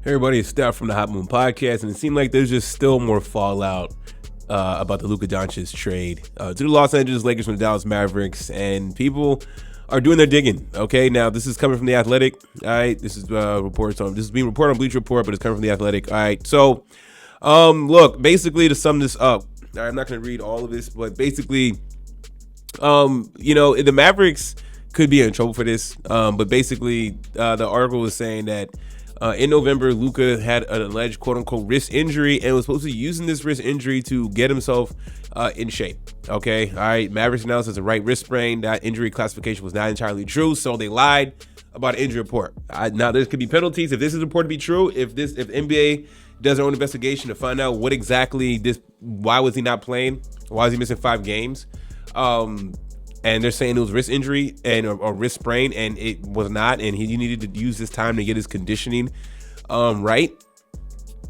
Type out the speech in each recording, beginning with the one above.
Hey everybody, it's Steph from the Hot Moon Podcast, and it seemed like there's just still more fallout about the Luka Doncic trade to the Los Angeles Lakers from the Dallas Mavericks, and people are doing their digging. Okay, now this is coming from the Athletic. All right, this is being reported on Bleacher Report, but it's coming from the Athletic. All right, so look, basically to sum this up, I'm not going to read all of this, but basically, the Mavericks could be in trouble for this. But basically, the article was saying that in November, Luka had an alleged quote-unquote wrist injury and was supposed to be using this wrist injury to get himself in shape. Okay, all right. Mavericks announced it's a right wrist sprain. That injury classification was not entirely true, so they lied about an injury report. Now, there could be penalties if this is reported to be true. If NBA does their own investigation to find out what exactly why was he not playing? Why is he missing 5 games? And they're saying it was wrist injury and or wrist sprain, and it was not. And he needed to use this time to get his conditioning right,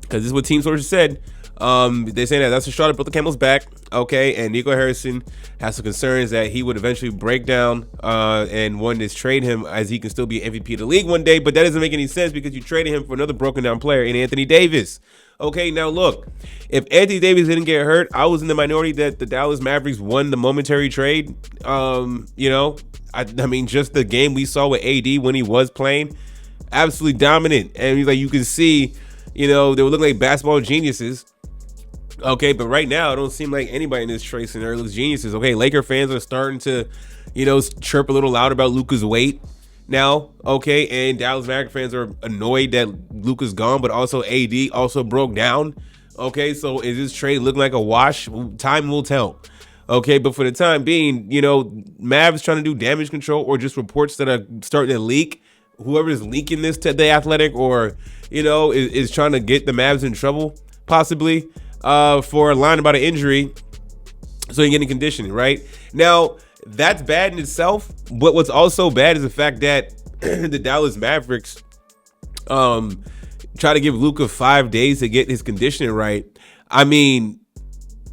because this is what team sources said. They say that's a straw that broke the camel's back. Okay, and Nico Harrison has some concerns that he would eventually break down and wanted to trade him as he can still be MVP of the league one day. But that doesn't make any sense because you traded him for another broken down player in Anthony Davis. Okay, now look, if Anthony Davis didn't get hurt, I was in the minority that the Dallas Mavericks won the momentary trade. I mean, just the game we saw with AD when he was playing, absolutely dominant. And like you can see, they were looking like basketball geniuses. Okay, but right now, it don't seem like anybody in this trade scenario looks geniuses. Okay, Laker fans are starting to, chirp a little loud about Luka's weight now. Okay, and Dallas Mavericks fans are annoyed that Luka's gone, but also AD also broke down. Okay, so is this trade looking like a wash? Time will tell. Okay, but for the time being, Mavs trying to do damage control or just reports that are starting to leak. Whoever is leaking this to the Athletic or, is trying to get the Mavs in trouble, possibly, for a line about an injury so you get in conditioning, right? Now, that's bad in itself, but what's also bad is the fact that the Dallas Mavericks try to give Luka 5 days to get his conditioning right. I mean,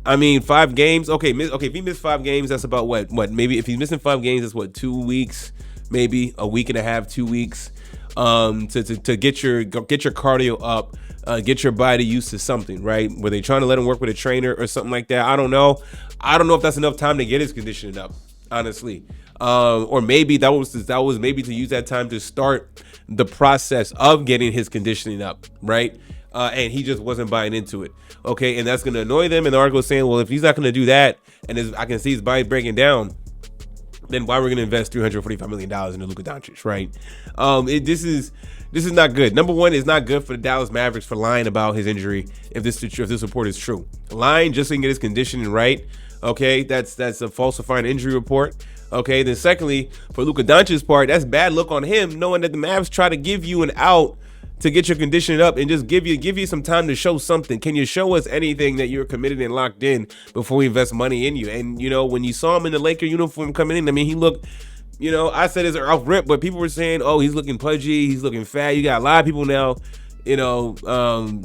5 games. Okay, if he missed 5 games, that's about what? Maybe if he's missing 5 games, that's 2 weeks, maybe a week and a half, 2 weeks, to get your cardio up, get your body used to something, right? Were they trying to let him work with a trainer or something like that? I don't know if that's enough time to get his conditioning up, honestly. Or maybe that was maybe to use that time to start the process of getting his conditioning up, right? And he just wasn't buying into it. Okay, and that's going to annoy them. And the article is saying, well, if he's not going to do that, and I can see his body breaking down, then why we're going to invest $345 million into Luka Doncic, right? This is not good. Number one, it's not good for the Dallas Mavericks for lying about his injury. If this report is true, lying just so he can get his conditioning right. Okay, that's a falsifying injury report. Okay, then secondly, for Luka Doncic's part, that's bad look on him, knowing that the Mavs try to give you an out to get your conditioning up and just give you some time to show something. Can you show us anything that you're committed and locked in before we invest money in you? And when you saw him in the Laker uniform coming in, I mean, he looked, I said it's off rip, but people were saying, oh, he's looking pudgy, he's looking fat. You got a lot of people now,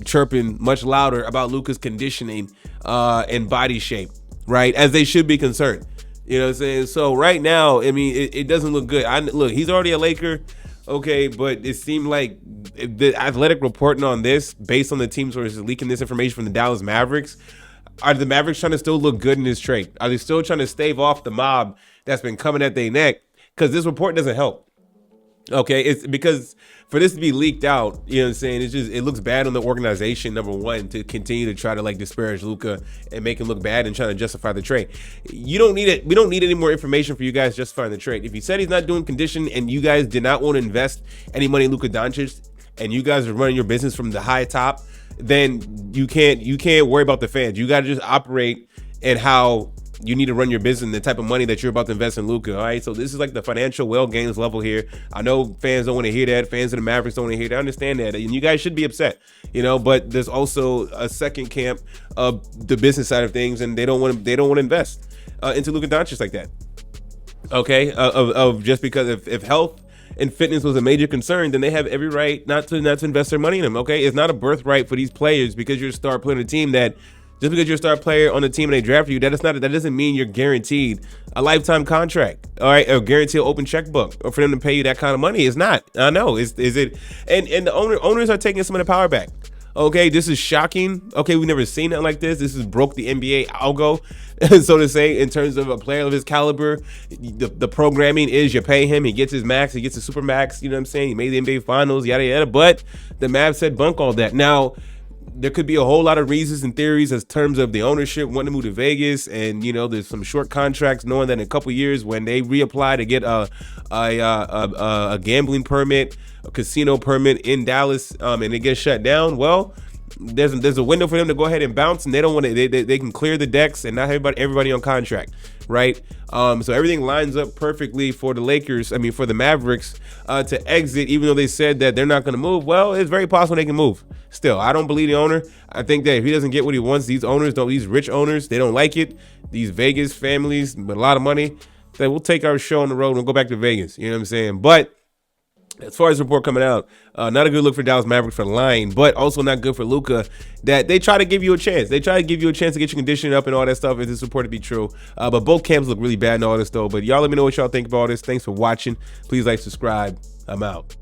chirping much louder about Luka's conditioning and body shape, right? As they should be concerned. You know what I'm saying? So right now, I mean, it doesn't look good. Look, he's already a Laker. Okay, but it seemed like the Athletic reporting on this, based on the team sources leaking this information from the Dallas Mavericks, are the Mavericks trying to still look good in this trade? Are they still trying to stave off the mob that's been coming at their neck? Because this report doesn't help. Okay, it's because for this to be leaked out, you know what I'm saying, it looks bad on the organization, number one, to continue to try to disparage Luka and make him look bad and trying to justify the trade. You don't need it. We don't need any more information for you guys justifying the trade. If you said he's not doing condition and you guys did not want to invest any money in Luka Doncic and you guys are running your business from the high top, then you can't worry about the fans. You got to just operate and how you need to run your business and the type of money that you're about to invest in Luka. All right, so this is like the financial well games level here. I know fans don't want to hear that. Fans of the Mavericks don't want to hear that. I understand that, and you guys should be upset, but there's also a second camp of the business side of things, and they don't want to invest into Luka Doncic like that. Okay, of just because if health and fitness was a major concern, then they have every right not to invest their money in him. Okay, it's not a birthright for these players because you're a star player on a team that Just because you're a star player on the team and they draft you, that doesn't mean you're guaranteed a lifetime contract, all right, or guaranteed an open checkbook, or for them to pay you that kind of money. It's not. I know. Is it? And the owners are taking some of the power back. Okay, this is shocking. Okay, we've never seen nothing like this. This has broke the NBA algo, so to say, in terms of a player of his caliber. The programming is you pay him, he gets his max, he gets his super max. You know what I'm saying? He made the NBA Finals, yada yada. But the Mavs said bunk all that. Now, there could be a whole lot of reasons and theories as terms of the ownership wanting to move to Vegas, and there's some short contracts, knowing that in a couple years when they reapply to get a gambling permit, a casino permit in Dallas, and it gets shut down. Well, there's a window for them to go ahead and bounce, and they don't want to. They can clear the decks and not everybody on contract, right? So everything lines up perfectly for the Lakers. I mean, for the Mavericks to exit, even though they said that they're not going to move. Well, it's very possible they can move. Still, I don't believe the owner. I think that if he doesn't get what he wants, these rich owners, they don't like it. These Vegas families with a lot of money, they will take our show on the road and we'll go back to Vegas. You know what I'm saying? But as far as the report coming out, not a good look for Dallas Mavericks for lying, but also not good for Luka, that they try to give you a chance. They try to give you a chance to get your conditioning up and all that stuff if this report to be true. But both camps look really bad and all this, though. But y'all let me know what y'all think about all this. Thanks for watching. Please like, subscribe. I'm out.